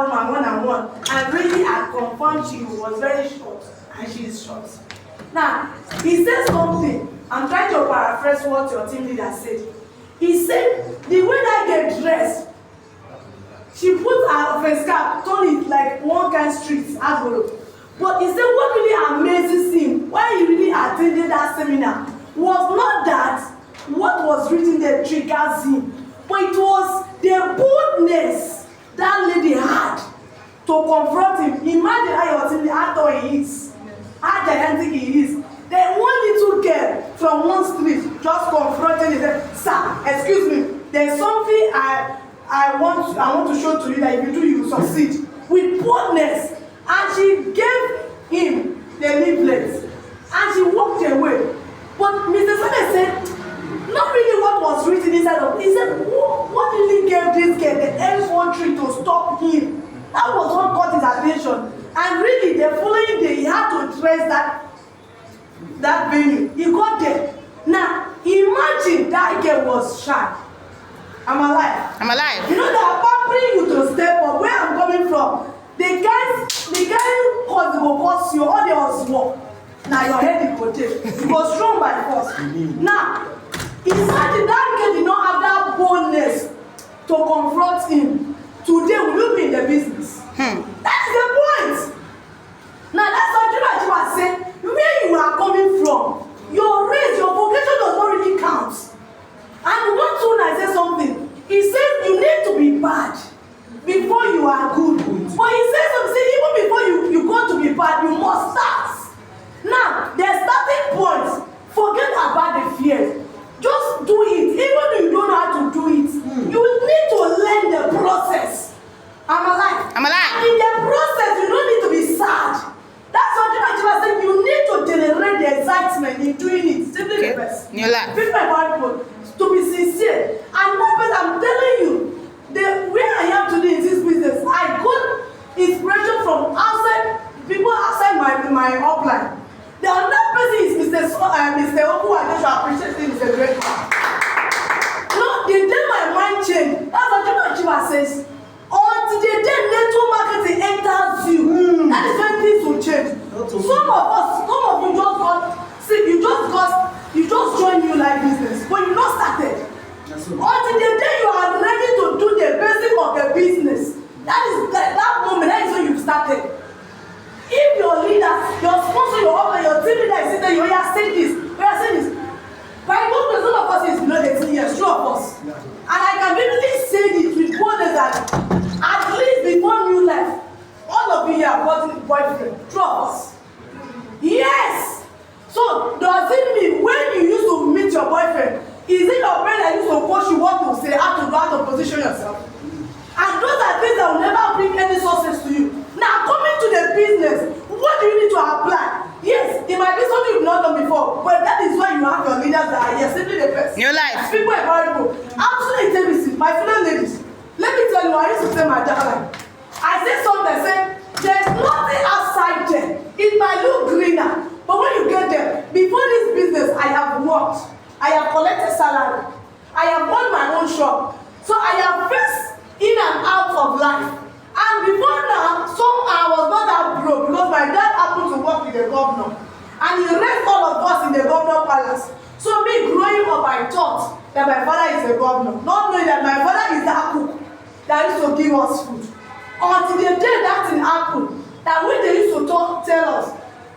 one-on-one, one-on-one, and really I confirmed she was very short, and she is short. Now, he said something. I'm trying to paraphrase what your team leader said. He said, the way that get dressed, she put her face cap, turn it like one kind street envelope. But he said what really amazes him, why he really attended that seminar, was not that what was written there triggers him, but it was the boldness that lady had to confront him. Imagine how your team actor he is, how gigantic he is. Then one little girl from one street just confronted him and said, "Sir, excuse me, there's something I want to show to you that if you do, you will succeed." With boldness, and she gave him the leaflet, and she walked away. But Mr. Shyness said, not really what was written inside of it. He said, what really gave this girl the F13 to stop him? That was what caught his attention. And really, the following day, he had to dress that venue. He got there. Now, imagine that girl was shy. I'm alive. I'm alive. You know, they are pampering you to step up. Where I'm coming from, the guy cause the boss you, all the was war. Now your head is protected. It was thrown by force. Now, imagine that girl did not have that boldness to confront him. Today, will you be in the business? That's the point. Now, that's what you was saying. Where you are coming from, your race, your vocation does not really count. And one soon I said something. He said you need to be bad before you are good. But he said something, even before you go to be bad, you must start. Now, the starting point, forget about the fear. Just do it. Even though you don't know how to do it, you need to learn the process. I'm alive. I'm alive. And in the process, you don't need to be sad. That's what you said. You need to generate the excitement in doing it. Simply the best. Neolife. People are people to be sincere. And more person, I'm telling you, where I am today in this business, I got inspiration from outside people outside my upline. The other person is Mr. Oku. I just appreciate him. He's a great man. No, the day my mind changed, that's what Chiba says. Until the day network marketing enters you, that is when things will change. Some of you just joined new life business, but you not started. Until the day you are ready to do the basic of the business, that moment, that is when you started. If your leader, your sponsor, your owner, your team leader is sitting, you are saying this, by God, some of us is below 18 years, two of us. And I can vividly say this with boldness that at least before new life, all of you have gotten a boyfriend, two of us. Yes! So, does it mean when you used to meet your boyfriend, is it your friend that used to coach you what to say, how to go, how to position yourself? And those are things that will never bring any success to you. Now, coming to the business, what do you need to apply? Yes, it might be something you've not done before, but that is why you have your leaders that are here, simply the best. Neolife. People are valuable. Absolutely intimacy. My fellow ladies, let me tell you, I used to say my darling. I said something, I said, there's nothing outside there. It might look greener, but when you get there, before this business, I have worked. I have collected salary. I have won my own shop. So I have faced in and out of life. And before now, somehow I was not that broke because my dad happened to work with the governor. And he raised all of us in the governor palace. So me growing up, I thought that my father is a governor. Not knowing that my father is that cook that used to give us food. Until the day that thing happened, that when they used to tell us,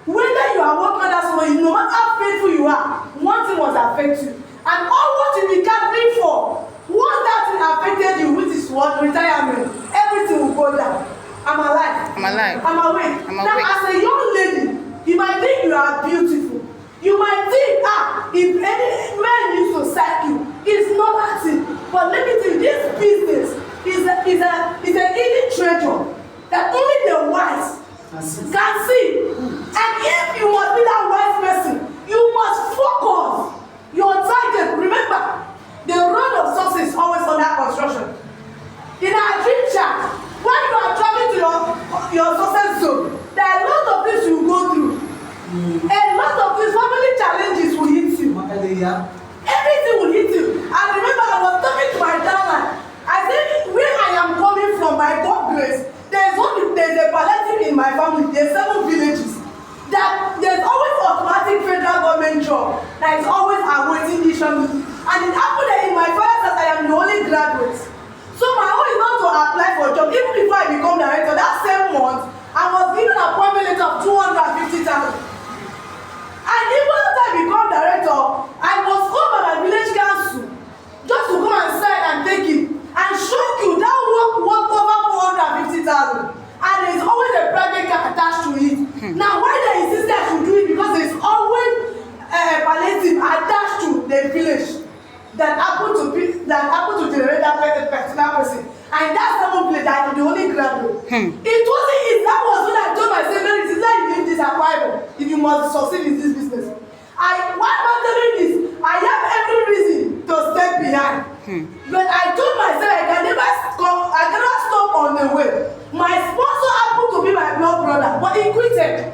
whether you are working under someone, no matter how faithful you are, one thing must affect you. And all what you be gathering for, once that thing affected you, which is what? Retirement, everything will go down. I'm alive. I'm alive. I'm awake. I'm now, awake. as a young lady, you might think you are beautiful. You might think, if any man used to sack you, it's not that thing. But let me tell you, this business is a hidden treasure that only the wise can see. And if you must be that wise person, you must focus your target. Remember, the road of success is always under construction. In our dream chart, when you are traveling to your success zone, there are a lot of things you go through. A lot of these family challenges will hit you. Everything will hit you. And remember, I was talking to my downline. I said, where I am coming from, by God's grace, there my family, there's 7 villages. That there's always automatic federal government job that is always awaiting this family. And it happened that in my father's house, I am the only graduate. So my own is not to apply for a job. Even before I become director, that same month, I was given an appointment letter of 250,000. And even after I become director, I was called by my village council just to come and sign and take it. And shock you, that work over 450,000. And there is always a private car attached to it. Now, why they insist I should do it? Because there is always a palliative attached to the village that happen to generate that particular person. And that's the one place I am the only graduate. It wasn't easy. That was when I told myself, no, it is like you leave this acquirement if you must succeed in this business. Why am I telling this? I have every reason to step behind. But I told myself I cannot stop on the way. My sponsor happened to be my blood brother, but he quitted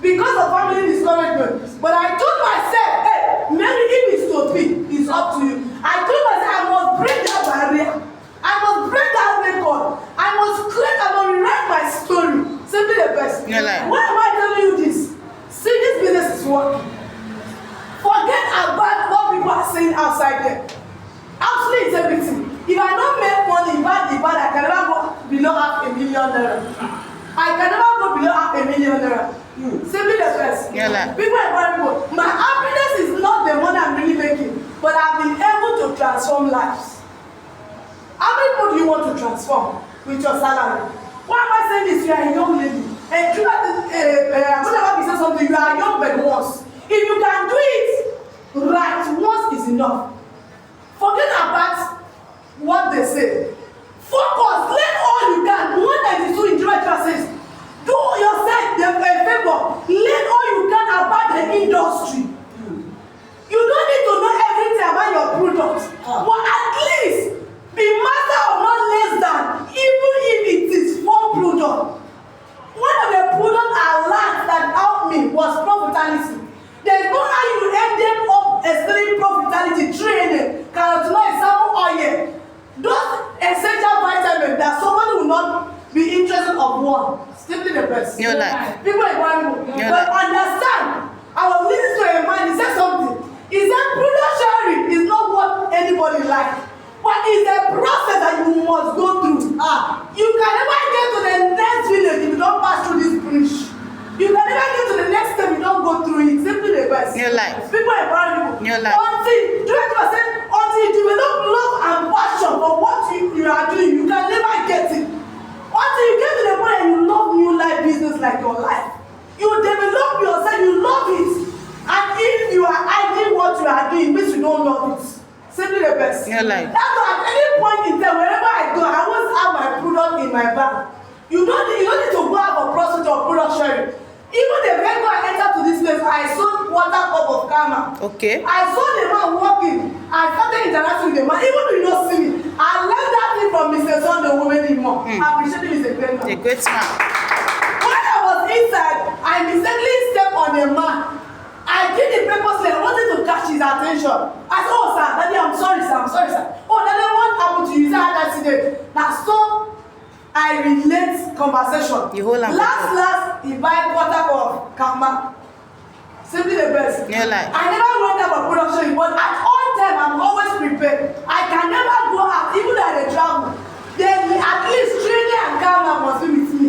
because of family discouragement. But I told myself, hey, maybe if it's to be, it's up to you. I told myself I must break that barrier. I must break that record. I must create, I must rewrite my story. Simply the best. Why am I telling you this? See, this business is working. Forget about what people are saying outside there. Absolutely, it's everything. If I don't make money, bad, I can never go below $500,000. I can never go below $500,000. Simply the best. People are people. My happiness is not the money I'm really making, but I've been able to transform lives. How many people do you want to transform with your salary? Why am I saying this? You are a young lady. And I'm going to say something. You are young but once. If you can do it right, once is enough. Forget about what they say. Focus. Learn all you can. 192 in Georgia says, do yourself a favor. Learn all you can about the industry. You don't need to know everything about your product. But at least be master of not less than, even if it is 4 products. One of the products I learned that helped me was profitality. There's no how you ended up explaining profitality training, carotenoid, salmon oil, those essential vitamins that somebody will not be interested of one. Simply the best. People are going to but understand. I was listening to a man, he said something. He said product sharing is not what anybody likes, but it's a process that you must go through. You can never get to the next village if you don't pass through this bridge. You can never get to the next step if you don't go through it. Simply the best. People are valuable. Until you develop love and passion for what you are doing, you can never get it. Until you get to the point and you love new life business like your life. You develop yourself, you love it. And if you are hiding what you are doing, it means you don't love it. Simply the best. That's why at any point in time, wherever I go, I always have my product in my bag. You don't need to go have a process or product sharing. Even the vehicle I entered to this place, I sold water cup of karma. I saw the man walking. I started interacting with the man. Even though you don't see me, I learned that thing from Mr. Son, the woman in more. I appreciate him as a great man. When I was inside, I mistakenly stepped on a man. I did it purposely. I wanted to catch his attention. I said, oh, sir, Daddy, I'm sorry, sir. Oh, Daddy, what happened to you? He said, I had an accident. Now, so I relate conversation. Last, he buy water of karma. Simply the best. I never went out for production, but at all time, I'm always prepared. I can never go out, even though I travel. Then at least training and karma must be with me.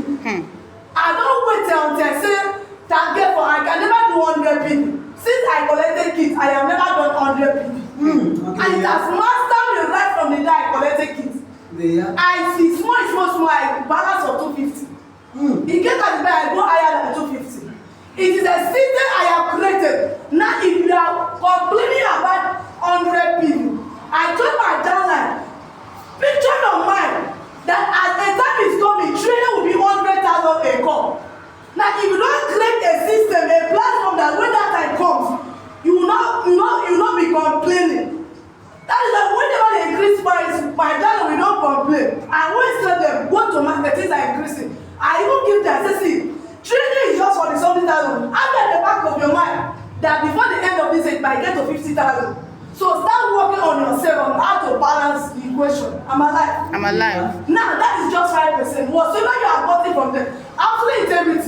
I don't wait until I say, target for, I can never do 100 people. Since I collected kits, I have never done 100 people. And it has mastered me right from the day I collected kits. I see small, I balance of 250. In case I go higher than 250. It is a system I have created. Now, if you are complaining about 100 people, I told my downline, picture of mine that as the time is coming, training will be 100,000 a call. Now, if you don't create a system, a platform that when that time comes, you will not be complaining. That is why whenever they increase price, my channel will not complain. I always tell them, go to market, things are increasing. I even give them, say, see, trading is just for the something thousand. Have at the back of your mind that before the end of this year, you might get to 50,000. So start working on yourself on how to balance the equation. I'm alive. I'm alive. Now that is just 5%. Whatsoever you are getting from them, absolutely integrity.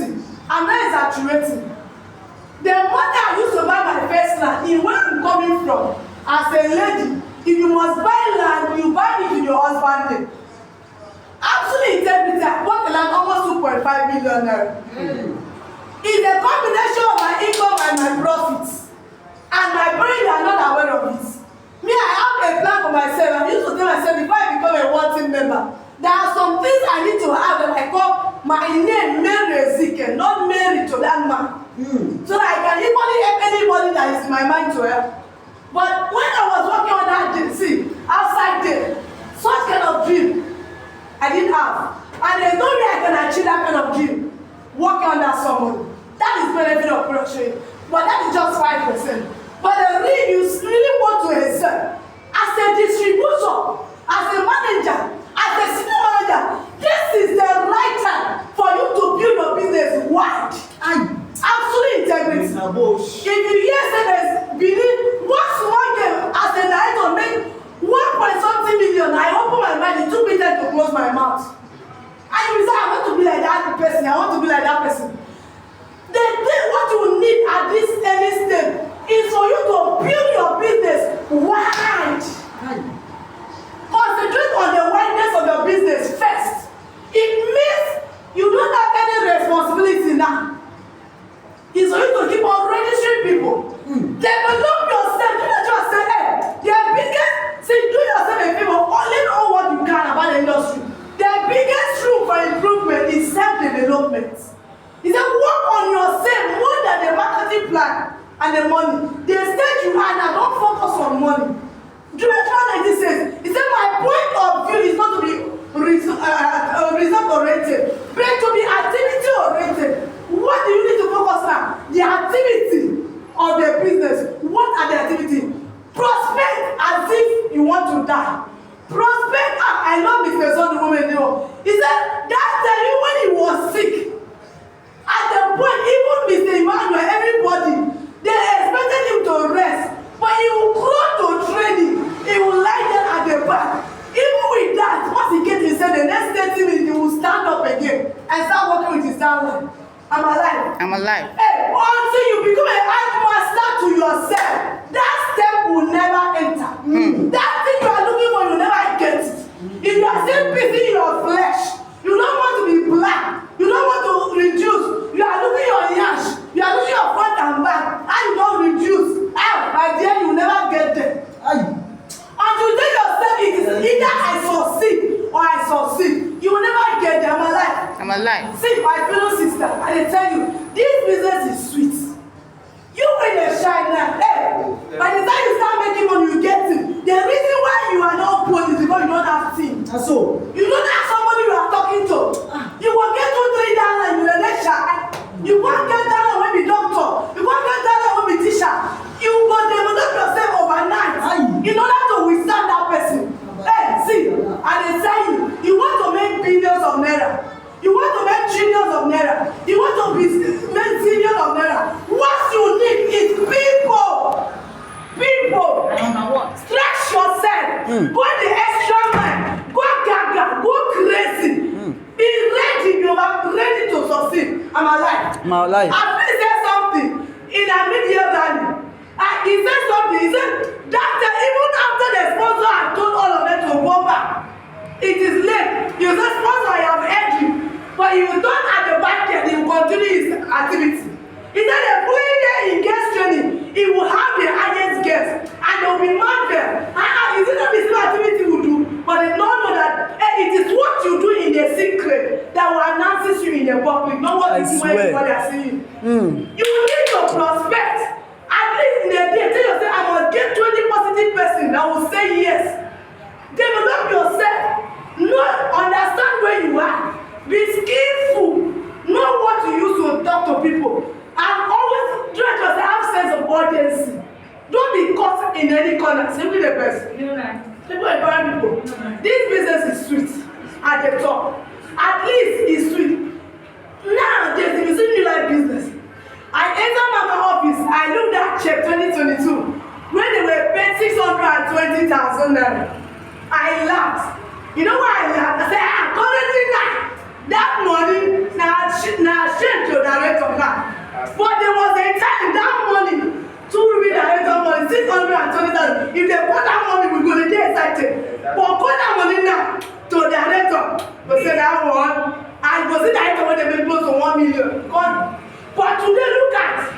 from. As a lady, if you must buy land, you buy it with your husband name. Absolute integrity. I bought the land almost 2.5 million naira. It's a combination of my income and my profits. And my parents are not aware of it. Me, I have a plan for myself. I used to tell myself before I become a one-team member, there are some things I need to have that I call my name Mary Ezekiel, not Mary to that man. So that I can equally help anybody that is in my mind to help. But when I was working on that dream, see, outside there, such kind of dream I didn't have. And there's no way I can achieve that kind of dream working under someone. That is benefit of production. But that is just 5%. But the real you really want to excel as a distributor, as a manager, as a senior manager, this is the right time for you to build your business wide. Absolute integrity. If you hear say there's believe one small game as a director make 1.something million, I open my mind, it took me time to close my mouth. And you say, I want to be like that person, I want to be like that person. What you need at this early stage is for you to build your business wide. Concentrate on the wideness of your business first. It means you don't have any responsibility now. It's for you to keep on registering people. Develop yourself. Do not just say, hey, the biggest, say, do yourself a favor, only know what you can about the industry. The biggest room for improvement is self-development. He said, work on yourself more than the marketing plan and the money. The stage you are now, don't focus on money. Direction like this says, he said, my point of view is not to be result oriented, but to be activity oriented. What do you need to focus on? The activity of the business. What are the activities? Prospect as if you want to die. Prospect. I love Mr. Son, the woman. He said, that time when he was sick, at the point, even Mr. Emmanuel, everybody, they expected him to rest. But he will grow to training. He will lie there at the back. Even with that, once he gets himself, the next 30 minutes, he will stand up again and start working with his downline. I'm alive. I'm alive. Hey, until you become a hard master to yourself, that step will never enter. That thing you are looking for, you never get it. If you are still busy in your flesh, you don't want to be black. You don't want to reduce. You are looking your yash. You are looking your front and back. And you don't reduce. By the end, you will never get there. Until you tell yourself it is either I succeed or I succeed. You will never get there. I'm alive. I'm alive. See, my fellow sister, and I tell you, this business is sweet. You when you shine now, hey, by the time you start making money, you get it. The reason why you are not poor is because you don't have team. So you don't have somebody you are talking to. You will get 2-3 down and you will let shine. You won't get down and will be doctor. You won't get down and will be teacher. You will develop yourself overnight in order to withstand that person. Hey, see, and they tell you want to make billions of naira. You want to make trillions of naira. You want to make zillions of naira. What you need is people. People. Stretch yourself. Go the extra mile. Go gaga. Go crazy. Be ready. You are ready to succeed. I'm alive. I'm alive. I really said something in a media rally. He said something. He said that even after the sponsor had told all of them to go back, it is late. You said, sponsor, I have heard you. But he will turn at the back end, he will continue his activity. He said the following day in guest training, he will have the highest guest. And there will be man there. Is it not the same activity we do? But they don't know that it is what you do in the secret that will announce you in the public, not what you do when everybody are seeing. You need to prospect. At least in the day, tell yourself, I must get 20 positive person that will say yes. Develop yourself. Understand where you are. Be skillful. Know what to use to talk to people. And always try to have sense of urgency. Don't be caught in any corner. Simply the best. People empower people. This business is sweet at the top. At least it's sweet. Now there's the Neolife business. I entered my office. I looked at check 2022 when they were paying 620,000 naira. I laughed. You know why I laughed? I said, currently now. That money now change your director now. But there was a time that money to be director money 620,000 120,000. If they put that money, we go to get excited. But put that money now to the director. We say that one. And go see the item when they make close to 1 million. God. But today, look at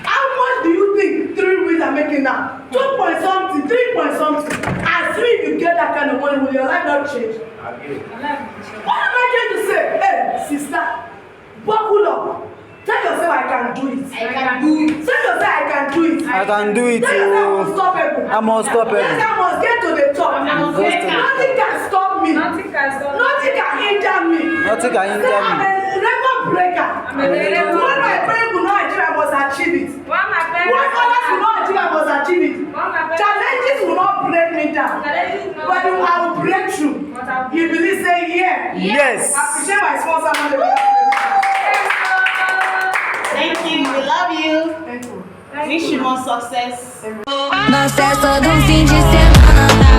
how much do you think 3 weeks are making now? 2 point something, 3 point something. As if you get that kind of money, will your life not change? What am I trying to say? Hey, sister, buckle up. Tell yourself I can do it. I can do it. Tell yourself I can do it. I can do it. Tell yourself I'm unstoppable. I'm unstoppable. Tell yourself I must get to the top. Nothing can stop me. Nothing can stop me. Nothing can hinder me. Nothing can hinder me. I'm a record breaker. What my parents will not achieve, I must achieve it. What others will not achieve, I must achieve it. Challenges will not break me down. But I will break through. You believe, say yeah. Yes. I appreciate my sponsor. Thank you. We love you. Thank you. Wish you more success. Mas essa dancinha de semana